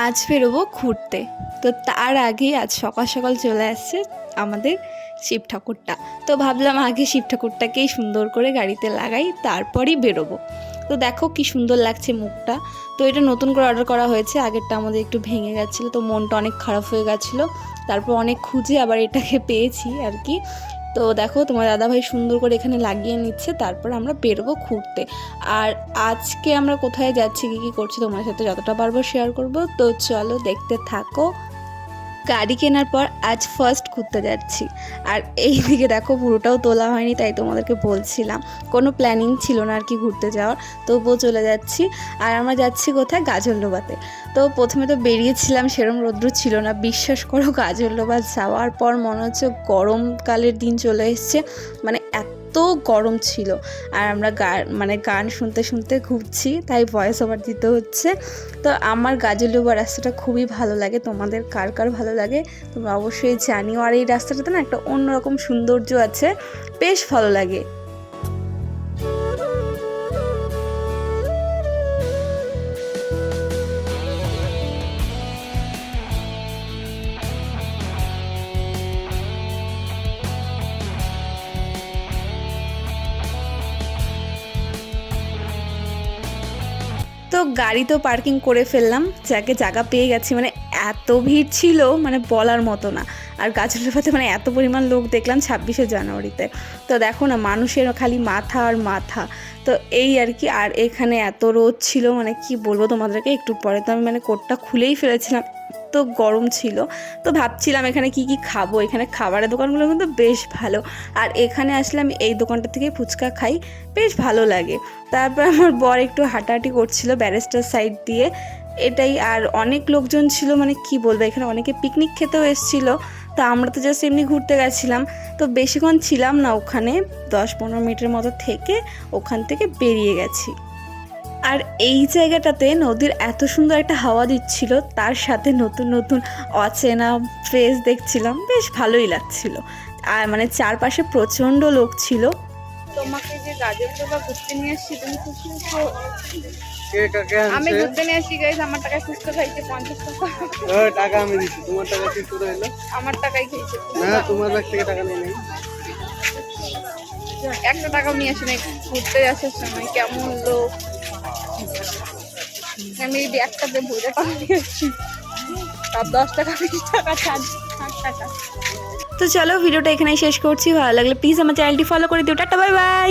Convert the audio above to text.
আজ বেরোবো ঘুরতে। তো তার আগেই আজ সকাল সকাল চলে আসছে আমাদের শিব ঠাকুরটা। তো ভাবলাম আগে শিব ঠাকুরটাকেই সুন্দর করে গাড়িতে লাগাই, তারপরই বেরোবো। তো দেখো কি সুন্দর লাগছে মুখটা। তো এটা নতুন করে অর্ডার করা হয়েছে, আগেরটা আমাদের একটু ভেঙে গেছিলো, তো মনটা অনেক খারাপ হয়ে গেছিলো। তারপর অনেক খুঁজে আবার এটাকে পেয়েছি আর কি। তো দেখো তোমার দাদাভাই সুন্দর করে এখানে লাগিয়ে নিচ্ছে, তারপর আমরা বেরোবো ঘুরতে। আর আজকে আমরা কোথায় যাচ্ছি, কী কী করছি তোমার সাথে যতটা পারবো শেয়ার করব। তো চলো দেখতে থাকো। গাড়ি কেনার পর আজ ফার্স্ট ঘুরতে যাচ্ছি। আর এই দিকে দেখো পুরোটাও তোলা হয়নি, তাই তোমাদেরকে বলছিলাম কোনো প্ল্যানিং ছিল না আর কি ঘুরতে যাওয়ার, তবুও চলে যাচ্ছি। আর আমরা যাচ্ছি কোথায়, গাজলডোবাতে। তো প্রথমে তো বেরিয়েছিলাম, সেরম রৌদ্র ছিল না, বিশ্বাস করো গাজলডোবা যাওয়ার পর মনে হচ্ছে গরমকালের দিন চলে এসছে, মানে এত গরম ছিল। আর আমরা গান শুনতে শুনতে ঘুরছি, তাই ভয়েস ওভার দিতে হচ্ছে। তো আমার গাজলডোবা রাস্তাটা খুবই ভালো লাগে, তোমাদের কার কার ভালো লাগে তোমরা অবশ্যই জানিও। আর এই রাস্তাটাতে না একটা অন্যরকম সৌন্দর্য আছে, বেশ ভালো লাগে। তো গাড়ি তো পার্কিং করে ফেললাম, জায়গা পেয়ে গেছি, মানে এত ভিড় ছিল মানে বলার মতো না। আর গাজলডোবাতে মানে এত পরিমাণ লোক দেখলাম 26শে জানুয়ারিতে। তো দেখো না, মানুষের খালি মাথা আর মাথা। তো এই আর কি। আর এখানে এত রোদ ছিল, মানে কি বলবো তোমাদেরকে, একটু পরে তো আমি মানে কোটটা খুলেই ফেলেছিলাম, তো গরম ছিল। তো ভাবছিলাম এখানে কি কি খাবো, এখানে খাবারের দোকানগুলো কিন্তু বেশ ভালো। আর এখানে আসলে আমি এই দোকানটা থেকে ফুচকা খাই, বেশ ভালো লাগে। তারপর আমার বর একটু হাঁটাহাঁটি করছিল ব্যারেস্টার সাইড দিয়ে, এটাই। আর অনেক লোকজন ছিল, মানে কি বলবো, এখানে অনেকে পিকনিক খেতেও এসেছিলো। তো আমরা তো জাস্ট এমনি ঘুরতে গেছিলাম, তো বেশিক্ষণ ছিলাম না ওখানে, 10-15 মিনিটের মতো থেকে ওখান থেকে বেরিয়ে গেছি। আর এই জায়গাটাতে নদীর এত সুন্দর একটা হাওয়া দিচ্ছিল, তার সাথে নতুন নতুন অচেনা ফেস দেখছিলাম, বেশ ভালোই লাগছিল। আর মানে চারপাশে প্রচণ্ড লোক ছিল। তোমাকে যে গাজলডোবা ঘুরতে নিয়ে আসছি, তুমি খুশি হয়েছো? আমি আমি ঘুরতে নিয়ে আসছি গাইস, আমার টাকায় ফুচকা খাইছে 50 টাকা। টাকা আমি দিচ্ছি, তোমার টাকা কি করে এলো? আমার টাকাই খেয়েছে। না, তোমার ব্যাগ থেকে টাকা নিয়ে নেই। 1 টাকাও নিয়ে আসি নাই ঘুরতে আসার সময়, কেমন লোক। আমি এই ব্যাগটাতে ভরে টাকা নিয়ে আসছি, তার 10 টাকা 20 টাকা ছাড়, 60 টাকা। তো চলো ভিডিওটা এখানেই শেষ করছি, ভালো লাগলে প্লিজ আমার চ্যানেলটি ফলো করে দিও। Tata, bye bye.